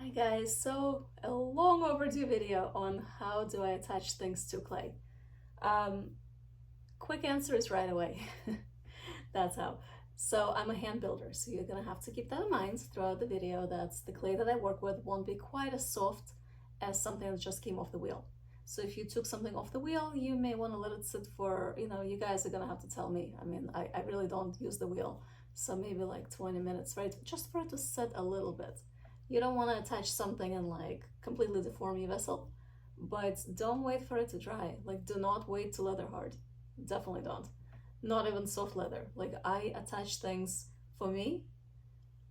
Hi guys, so a long overdue video on how do I attach things to clay. Um, Quick answer is right away. That's how. So I'm a hand builder, so you're gonna have to keep that in mind throughout the video that the clay that I work with won't be quite as soft as something that just came off the wheel. So if you took something off the wheel, you may want to let it sit for, you guys are gonna have to tell me. I mean, I really don't use the wheel, so maybe like 20 minutes, right? Just for it to set a little bit. You don't want to attach something and like completely deform your vessel, but don't wait for it to dry. Like, do not wait till leather hard. Definitely don't. Not even soft leather. Like, I attach things, for me,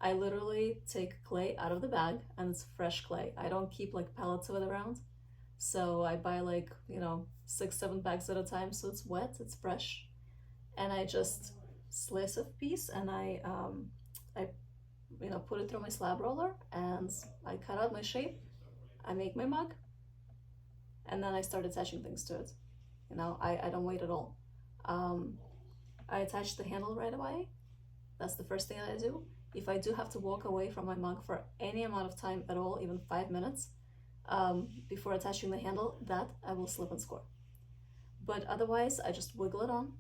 I literally take clay out of the bag and it's fresh clay. I don't keep like pallets of it around. So I buy like, 6, 7 bags at a time. So it's wet, it's fresh. And I just slice a piece and I put it through my slab roller and I cut out my shape. I make my mug and then I start attaching things to it. I don't wait at all. I attach the handle right away. That's the first thing that I do. If I do have to walk away from my mug for any amount of time at all, even 5 minutes, before attaching the handle, that I will slip and score. But otherwise, I just wiggle it on,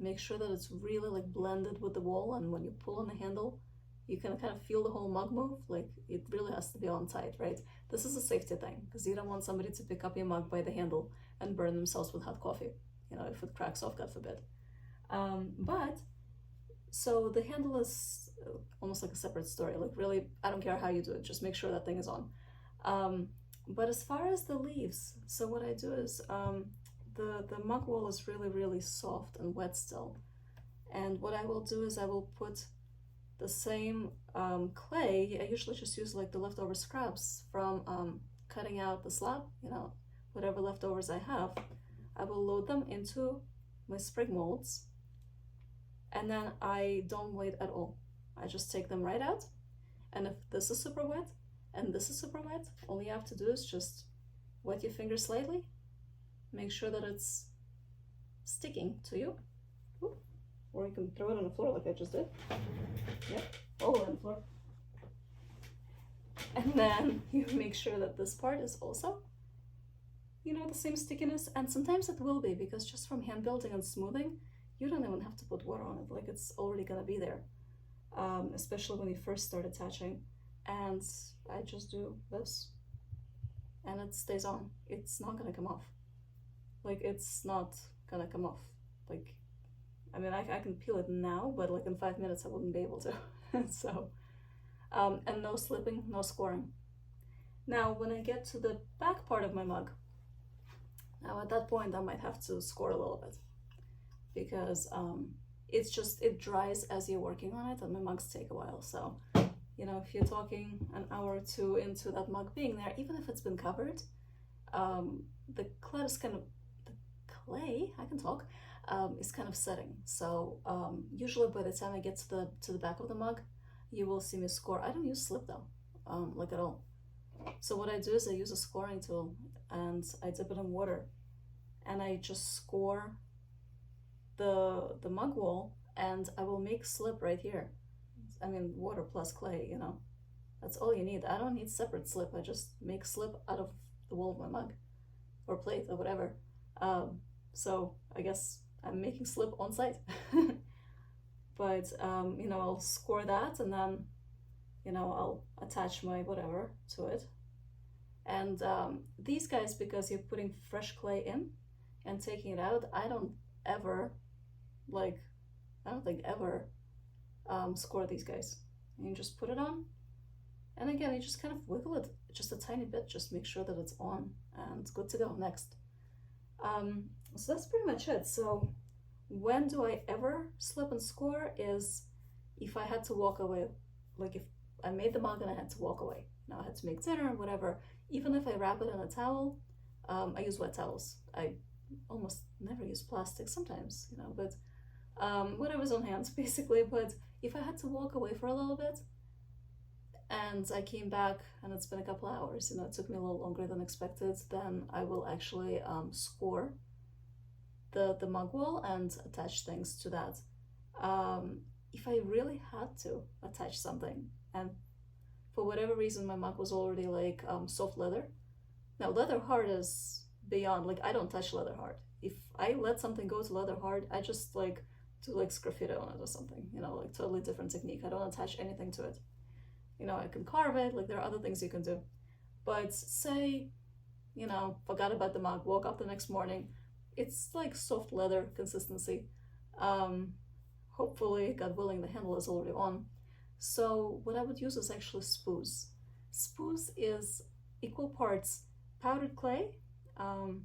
make sure that it's really like blended with the wall, and when you pull on the handle, you can kind of feel the whole mug move. Like, it really has to be on tight, right? This is a safety thing because you don't want somebody to pick up your mug by the handle and burn themselves with hot coffee, if it cracks off, God forbid. But so the handle is almost like a separate story. Like, really, I don't care how you do it, just make sure that thing is on. But as far as the leaves, so what I do is the mug wall is really, really soft and wet still. And what I will do is I will put the same clay. I usually just use like the leftover scraps from cutting out the slab, whatever leftovers I have. I will load them into my sprig molds, and then I don't wait at all. I just take them right out. And if this is super wet and this is super wet, all you have to do is just wet your finger slightly, make sure that it's sticking to you. Ooh. Or you can throw it on the floor like I just did. Yep, all over the floor. And then you make sure that this part is also, the same stickiness. And sometimes it will be, because just from hand building and smoothing, you don't even have to put water on it. Like, it's already gonna be there, especially when you first start attaching. And I just do this, and it stays on. It's not gonna come off. Like, it's not gonna come off. Like, I mean, I can peel it now, but like in 5 minutes I wouldn't be able to. So, and no slipping, no scoring. Now, when I get to the back part of my mug, now at that point I might have to score a little bit, because it dries as you're working on it, and my mugs take a while. So, if you're talking an hour or two into that mug being there, even if it's been covered, the clay is kind of, I can talk, is kind of setting. So usually by the time I get to the back of the mug, you will see me score. I don't use slip though, like at all. So what I do is I use a scoring tool and I dip it in water, and I just score the mug wall, and I will make slip right here. I mean, water plus clay, that's all you need. I don't need separate slip. I just make slip out of the wall of my mug or plate or whatever. So I guess I'm making slip on site. But I'll score that, and then I'll attach my whatever to it. And these guys, because you're putting fresh clay in and taking it out, I don't think ever score these guys. And you just put it on, and again you just kind of wiggle it just a tiny bit, just make sure that it's on, and it's good to go. Next. So that's pretty much it. So when do I ever slip and score is if I had to walk away. Like, if I made the mug and I had to walk away. Now I had to make dinner or whatever. Even if I wrap it in a towel, I use wet towels. I almost never use plastic sometimes, but whatever's on hand basically. But if I had to walk away for a little bit and I came back and it's been a couple hours, it took me a little longer than expected, then I will actually score the mug wall and attach things to that. If I really had to attach something, and for whatever reason, my mug was already like soft leather. Now, leather hard is beyond, like, I don't touch leather hard. If I let something go to leather hard, I just like do like sgraffito on it or something, you know, like totally different technique. I don't attach anything to it. You know, I can carve it, like there are other things you can do. But say, you know, forgot about the mug, woke up the next morning, it's like soft leather consistency. Um, Hopefully, God willing, the handle is already on. So what I would use is actually spooze. Spooze is equal parts powdered clay. Um,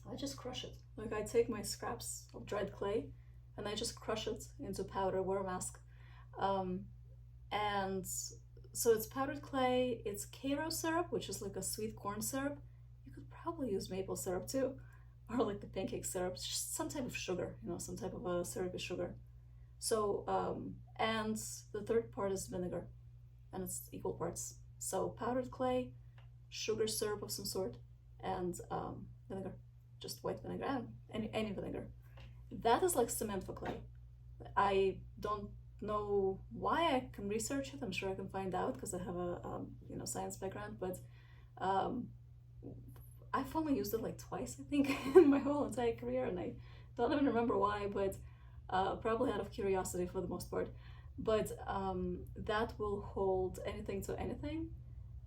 I just crush it. Like I take my scraps of dried clay and I just crush it into powder, wear a mask. Um, and so it's powdered clay, it's Karo syrup, which is like a sweet corn syrup. You could probably use maple syrup too, or like the pancake syrup, it's just some type of sugar, you know, some type of a syrupy sugar. So, and the third part is vinegar, and it's equal parts. So powdered clay, sugar syrup of some sort, and vinegar, just white vinegar, and any vinegar. That is like cement for clay. I don't know why. I can research it. I'm sure I can find out because I have a you know, science background. But um, I've only used it like twice, I think, in my whole entire career, and I don't even remember why. But probably out of curiosity for the most part. But that will hold anything to anything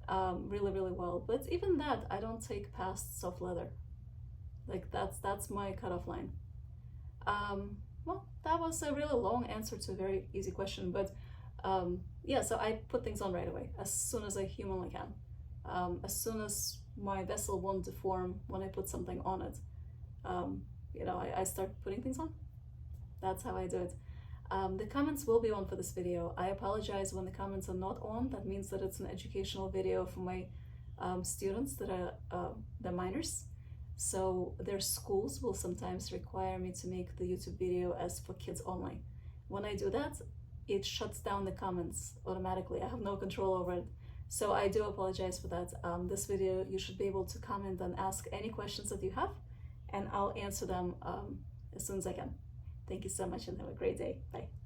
really, really well. But even that, I don't take past soft leather. Like that's my cutoff line. Well, that was a really long answer to a very easy question, but yeah, so I put things on right away, as soon as I humanly can. As soon as my vessel won't deform when I put something on it, you know, I start putting things on. That's how I do it. The comments will be on for this video. I apologize when the comments are not on. That means that it's an educational video for my students that are the minors. So their schools will sometimes require me to make the YouTube video as for kids only. When I do that, it shuts down the comments automatically. I have no control over it. So I do apologize for that. This video, you should be able to comment and ask any questions that you have, and I'll answer them as soon as I can. Thank you so much and have a great day. Bye.